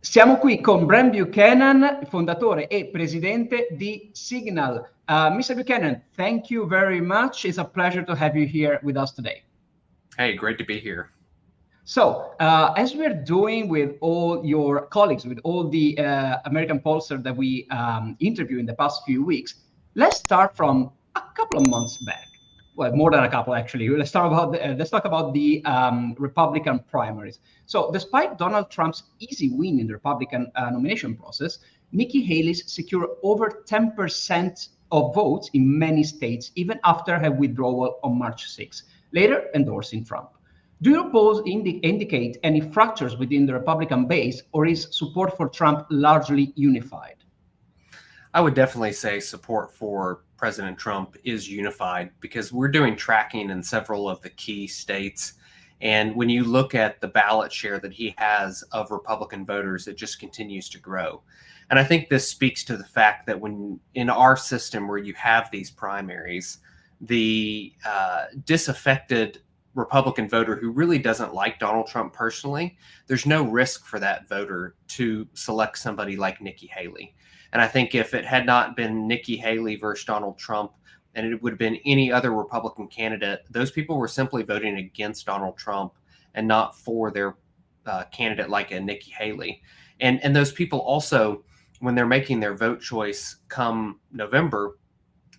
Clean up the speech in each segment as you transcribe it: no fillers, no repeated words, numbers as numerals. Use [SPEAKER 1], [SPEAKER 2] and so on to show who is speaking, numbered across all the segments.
[SPEAKER 1] Siamo qui con Brent Buchanan, fondatore e presidente di Cygnal. Mr. Buchanan, thank you very much. It's a pleasure to have you here with us today.
[SPEAKER 2] Hey, great to be here.
[SPEAKER 1] So, as we're doing with all your colleagues, with all the American pollsters that we interviewed in the past few weeks, let's start from a couple of months back. Well, more than a couple, actually. Let's talk about the Republican primaries. So, despite Donald Trump's easy win in the Republican nomination process, Nikki Haley's secured over 10% of votes in many states, even after her withdrawal on March 6, later endorsing Trump. Do your polls indicate any fractures within the Republican base, or is support for Trump largely unified?
[SPEAKER 2] I would definitely say support for President Trump is unified because we're doing tracking in several of the key states. And when you look at the ballot share that he has of Republican voters, it just continues to grow. And I think this speaks to the fact that when in our system where you have these primaries, the disaffected Republican voter who really doesn't like Donald Trump personally, there's no risk for that voter to select somebody like Nikki Haley. And I think if it had not been Nikki Haley versus Donald Trump, and it would have been any other Republican candidate, those people were simply voting against Donald Trump and not for their candidate like a Nikki Haley. And those people also, when they're making their vote choice come November,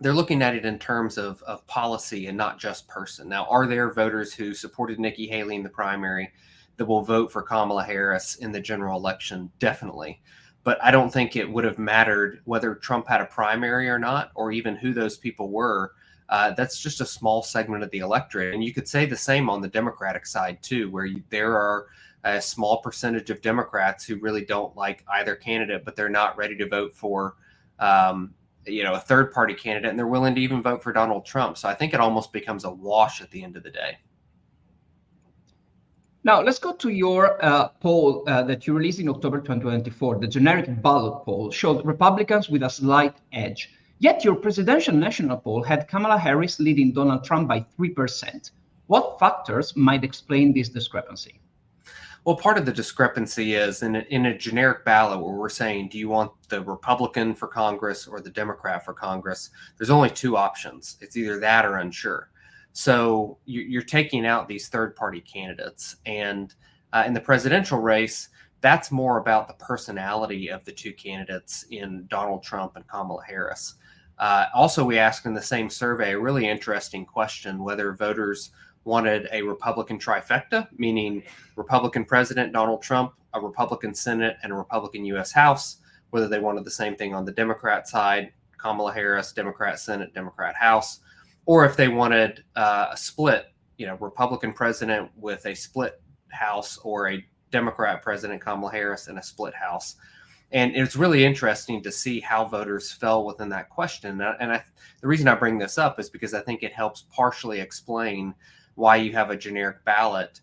[SPEAKER 2] they're looking at it in terms of policy and not just person. Now, are there voters who supported Nikki Haley in the primary that will vote for Kamala Harris in the general election? Definitely. But I don't think it would have mattered whether Trump had a primary or not, or even who those people were. That's just a small segment of the electorate. And you could say the same on the Democratic side, too, where there are a small percentage of Democrats who really don't like either candidate, but they're not ready to vote for a third party candidate, and they're willing to even vote for Donald Trump. So I think it almost becomes a wash at the end of the day.
[SPEAKER 1] Now, let's go to your poll that you released in October 2024. The generic ballot poll showed Republicans with a slight edge. Yet your presidential national poll had Kamala Harris leading Donald Trump by 3%. What factors might explain this discrepancy?
[SPEAKER 2] Well, part of the discrepancy is in a generic ballot where we're saying, do you want the Republican for Congress or the Democrat for Congress? There's only two options. It's either that or unsure. So you're taking out these third-party candidates. And in the presidential race, that's more about the personality of the two candidates in Donald Trump and Kamala Harris. Also, we asked in the same survey a really interesting question, whether voters wanted a Republican trifecta, meaning Republican President Donald Trump, a Republican Senate, and a Republican U.S. House, whether they wanted the same thing on the Democrat side, Kamala Harris, Democrat Senate, Democrat House, or if they wanted a split, Republican president with a split House, or a Democrat president, Kamala Harris, and a split House. And it's really interesting to see how voters fell within that question. The reason I bring this up is because I think it helps partially explain why you have a generic ballot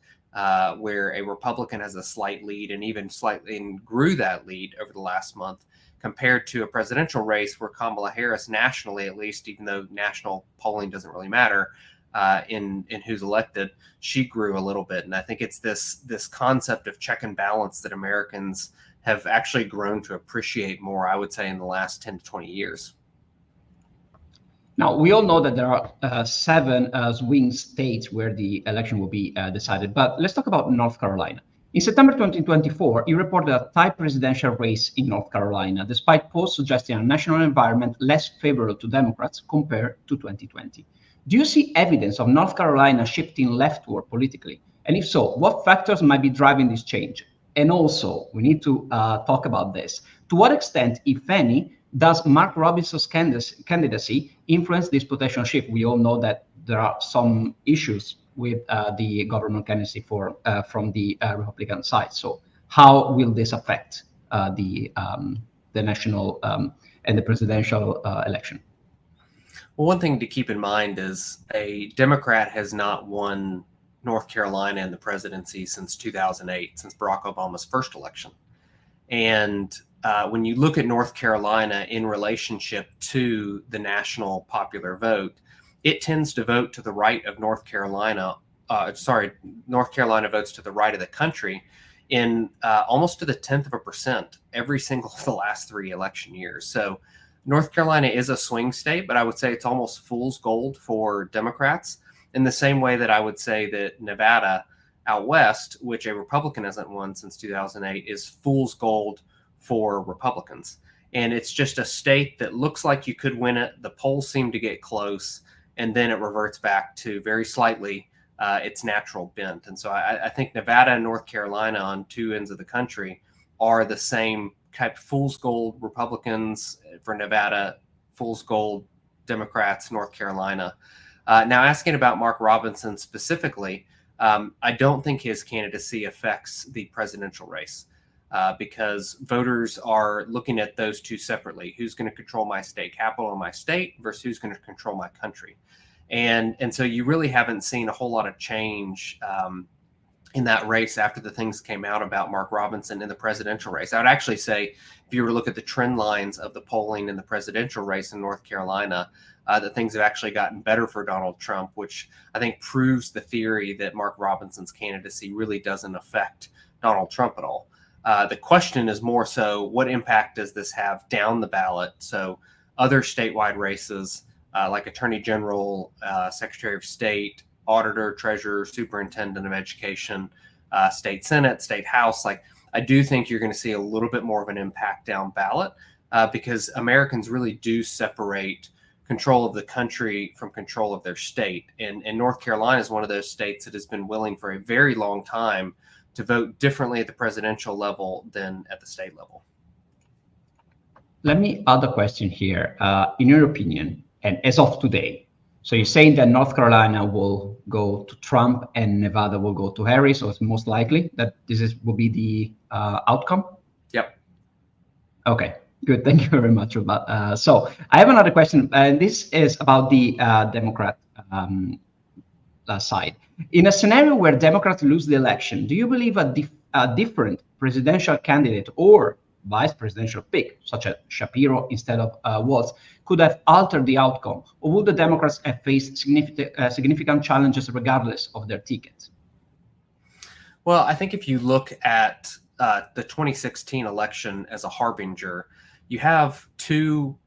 [SPEAKER 2] where a Republican has a slight lead and even slightly grew that lead over the last month, compared to a presidential race where Kamala Harris, nationally at least, even though national polling doesn't really matter in who's elected, she grew a little bit. And I think it's this concept of check and balance that Americans have actually grown to appreciate more, I would say, in the last 10 to 20 years.
[SPEAKER 1] Now, we all know that there are 7 swing states where the election will be decided, but let's talk about North Carolina. In September 2024, you reported a tight presidential race in North Carolina, despite polls suggesting a national environment less favorable to Democrats compared to 2020. Do you see evidence of North Carolina shifting leftward politically? And if so, what factors might be driving this change? And also, we need to talk about this. To what extent, if any, does Mark Robinson's candidacy influence this potential shift? We all know that there are some issues with the government candidacy from the Republican side. So how will this affect the national and the presidential election?
[SPEAKER 2] Well, one thing to keep in mind is a Democrat has not won North Carolina in the presidency since 2008, since Barack Obama's first election. And when you look at North Carolina in relationship to the national popular vote, it tends to vote to the right of North Carolina. North Carolina votes to the right of the country in almost to the 0.1% every single of the last 3 election years. So North Carolina is a swing state, but I would say it's almost fool's gold for Democrats, in the same way that I would say that Nevada out west, which a Republican hasn't won since 2008, is fool's gold for Republicans. And it's just a state that looks like you could win it. The polls seem to get close, and then it reverts back to very slightly its natural bent. And so I think Nevada and North Carolina on 2 ends of the country are the same type. Fool's gold Republicans for Nevada, fool's gold Democrats, North Carolina. Now, asking about Mark Robinson specifically, I don't think his candidacy affects the presidential race because voters are looking at those two separately. Who's going to control my state capital in my state versus who's going to control my country? And so you really haven't seen a whole lot of change in that race after the things came out about Mark Robinson in the presidential race. I would actually say, if you were to look at the trend lines of the polling in the presidential race in North Carolina, that things have actually gotten better for Donald Trump, which I think proves the theory that Mark Robinson's candidacy really doesn't affect Donald Trump at all. The question is more so, what impact does this have down the ballot? So other statewide races like Attorney General, Secretary of State, Auditor, Treasurer, Superintendent of Education, State Senate, State House, like I do think you're going to see a little bit more of an impact down ballot because Americans really do separate control of the country from control of their state. And North Carolina is one of those states that has been willing for a very long time to vote differently at the presidential level than at the state level.
[SPEAKER 1] Let me add a question here. In your opinion, and as of today, so you're saying that North Carolina will go to Trump and Nevada will go to Harris, so it's most likely that will be the outcome?
[SPEAKER 2] Yep.
[SPEAKER 1] Okay, good. Thank you very much for that. So I have another question, and this is about the Democrat side. In a scenario where Democrats lose the election, do you believe a different presidential candidate or vice presidential pick, such as Shapiro instead of Walz, could have altered the outcome? Or would the Democrats have faced significant challenges regardless of their tickets?
[SPEAKER 2] Well, I think if you look at the 2016 election as a harbinger, you have 2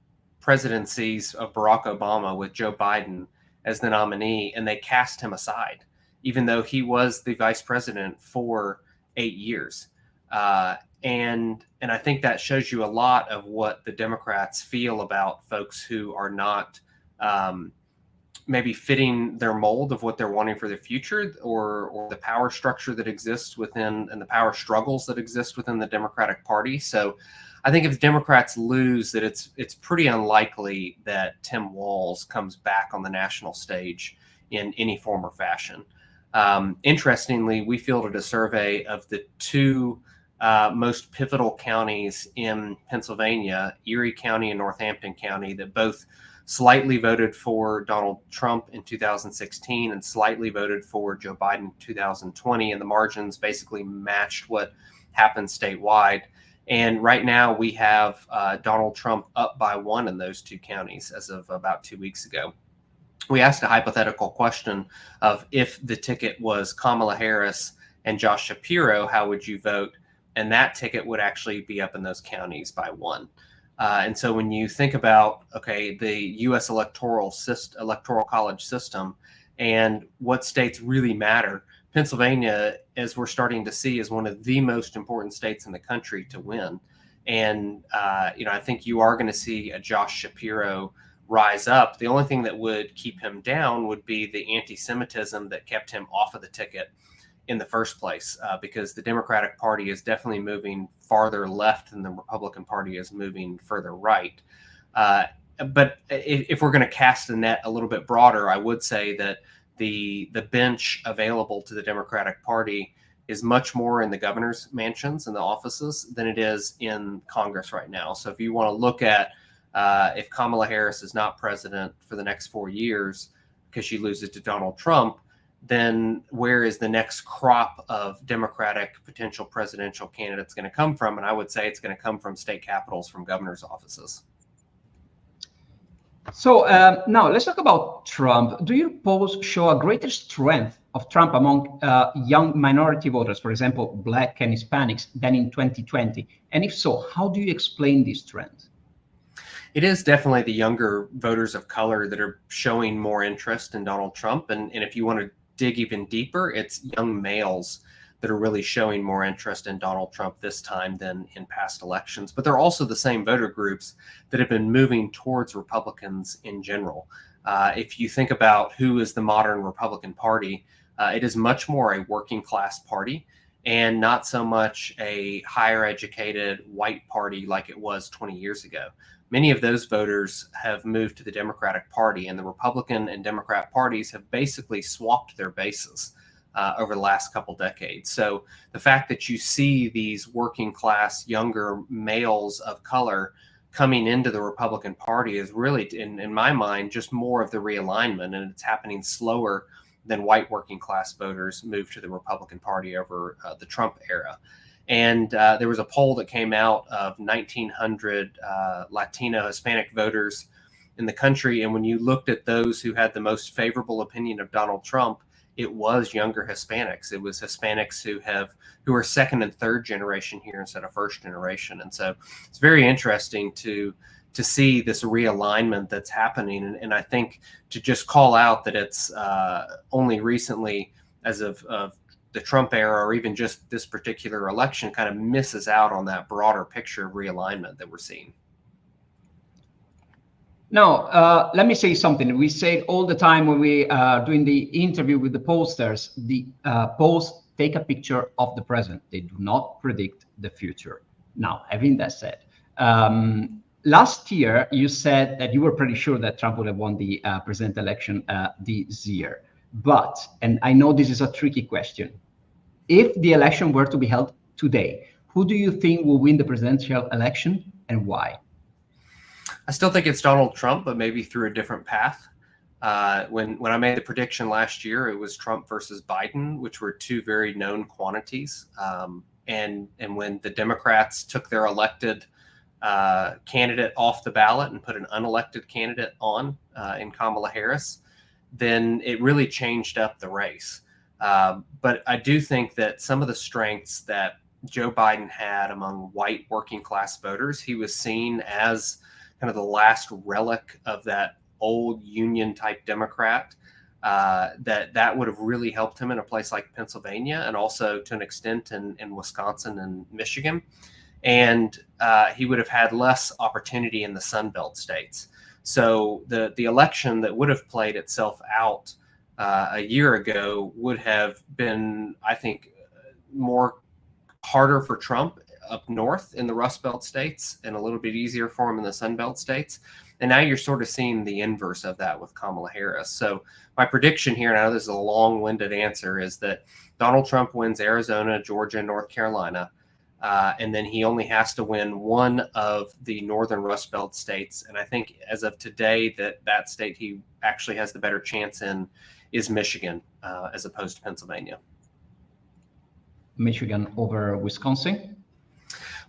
[SPEAKER 2] presidencies of Barack Obama with Joe Biden as the nominee, and they cast him aside, even though he was the vice president for 8 years. And I think that shows you a lot of what the Democrats feel about folks who are not maybe fitting their mold of what they're wanting for the future, or the power structure that exists within and the power struggles that exist within the Democratic Party. So I think if Democrats lose, that it's pretty unlikely that Tim Walz comes back on the national stage in any form or fashion. Interestingly, we fielded a survey of the 2 most pivotal counties in Pennsylvania, Erie County and Northampton County, that both slightly voted for Donald Trump in 2016 and slightly voted for Joe Biden in 2020. And the margins basically matched what happened statewide. And right now we have Donald Trump up by 1 in those 2 counties as of about 2 weeks ago. We asked a hypothetical question of, if the ticket was Kamala Harris and Josh Shapiro, how would you vote? And that ticket would actually be up in those counties by 1. And so when you think about, okay, the U.S. electoral college system and what states really matter, Pennsylvania, as we're starting to see, is one of the most important states in the country to win. And, I think you are going to see a Josh Shapiro rise up. The only thing that would keep him down would be the anti-Semitism that kept him off of the ticket in the first place, because the Democratic Party is definitely moving farther left than the Republican Party is moving further right. But if we're going to cast the net a little bit broader, I would say that the bench available to the Democratic Party is much more in the governor's mansions and the offices than it is in Congress right now. So if you want to look at if Kamala Harris is not president for the next 4 years because she loses to Donald Trump, then where is the next crop of Democratic potential presidential candidates going to come from? And I would say it's going to come from state capitals, from governor's offices.
[SPEAKER 1] So now let's talk about Trump. Do your polls show a greater strength of Trump among young minority voters, for example, Black and Hispanics, than in 2020? And if so, how do you explain this trend?
[SPEAKER 2] It is definitely the younger voters of color that are showing more interest in Donald Trump. And if you want to dig even deeper, it's young males that are really showing more interest in Donald Trump this time than in past elections. But they're also the same voter groups that have been moving towards Republicans in general. If you think about who is the modern Republican Party, it is much more a working class party and not so much a higher educated white party like it was 20 years ago. Many of those voters have moved to the Democratic Party, and the Republican and Democrat parties have basically swapped their bases over the last couple decades. So the fact that you see these working class younger males of color coming into the Republican Party is really, in my mind, just more of the realignment, and it's happening slower than white working class voters move to the Republican Party over the Trump era. And there was a poll that came out of 1,900 Latino Hispanic voters in the country. And when you looked at those who had the most favorable opinion of Donald Trump, it was younger Hispanics. It was Hispanics who are second and third generation here instead of first generation. And so it's very interesting to see this realignment that's happening. And I think to just call out that it's only recently, as of the Trump era, or even just this particular election, kind of misses out on that broader picture of realignment that we're seeing.
[SPEAKER 1] Now, let me say something. We say all the time when we are doing the interview with the pollsters, the polls take a picture of the present. They do not predict the future. Now, having that said, last year, you said that you were pretty sure that Trump would have won the presidential election this year. But, and I know this is a tricky question, if the election were to be held today, who do you think will win the presidential election and why?
[SPEAKER 2] I still think it's Donald Trump, but maybe through a different path. When I made the prediction last year, it was Trump versus Biden, which were two very known quantities. And when the Democrats took their elected candidate off the ballot and put an unelected candidate on in Kamala Harris, then it really changed up the race. But I do think that some of the strengths that Joe Biden had among white working class voters, he was seen as kind of the last relic of that old Union type Democrat, that would have really helped him in a place like Pennsylvania, and also to an extent in Wisconsin and Michigan. And he would have had less opportunity in the Sun Belt states. So the election that would have played itself out a year ago would have been, I think, more harder for Trump up north in the Rust Belt states and a little bit easier for him in the Sun Belt states. And now you're sort of seeing the inverse of that with Kamala Harris. So my prediction here, and I know this is a long-winded answer, is that Donald Trump wins Arizona, Georgia, North Carolina. And then he only has to win one of the northern Rust Belt states. And I think as of today, that state he actually has the better chance in is Michigan, as opposed to Pennsylvania.
[SPEAKER 1] Michigan over Wisconsin?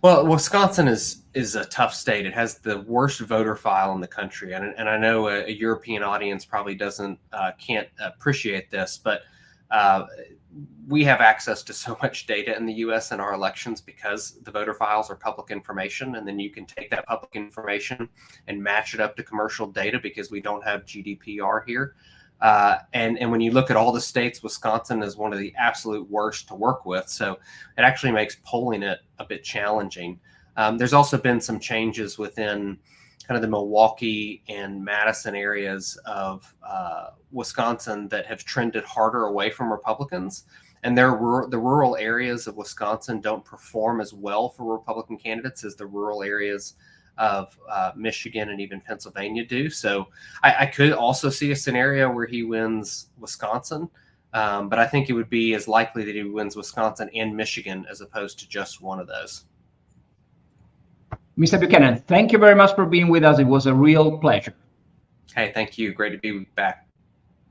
[SPEAKER 2] Well, Wisconsin is a tough state. It has the worst voter file in the country. And I know a European audience probably can't appreciate this, but we have access to so much data in the U.S. in our elections because the voter files are public information, and then you can take that public information and match it up to commercial data because we don't have GDPR here. And when you look at all the states, Wisconsin is one of the absolute worst to work with. So it actually makes polling it a bit challenging. There's also been some changes within kind of the Milwaukee and Madison areas of Wisconsin that have trended harder away from Republicans. And the rural areas of Wisconsin don't perform as well for Republican candidates as the rural areas of Michigan and even Pennsylvania do. So I could also see a scenario where he wins Wisconsin, but I think it would be as likely that he wins Wisconsin and Michigan as opposed to just one of those.
[SPEAKER 1] Mr. Buchanan, thank you very much for being with us. It was a real pleasure.
[SPEAKER 2] Hey, thank you. Great to be back.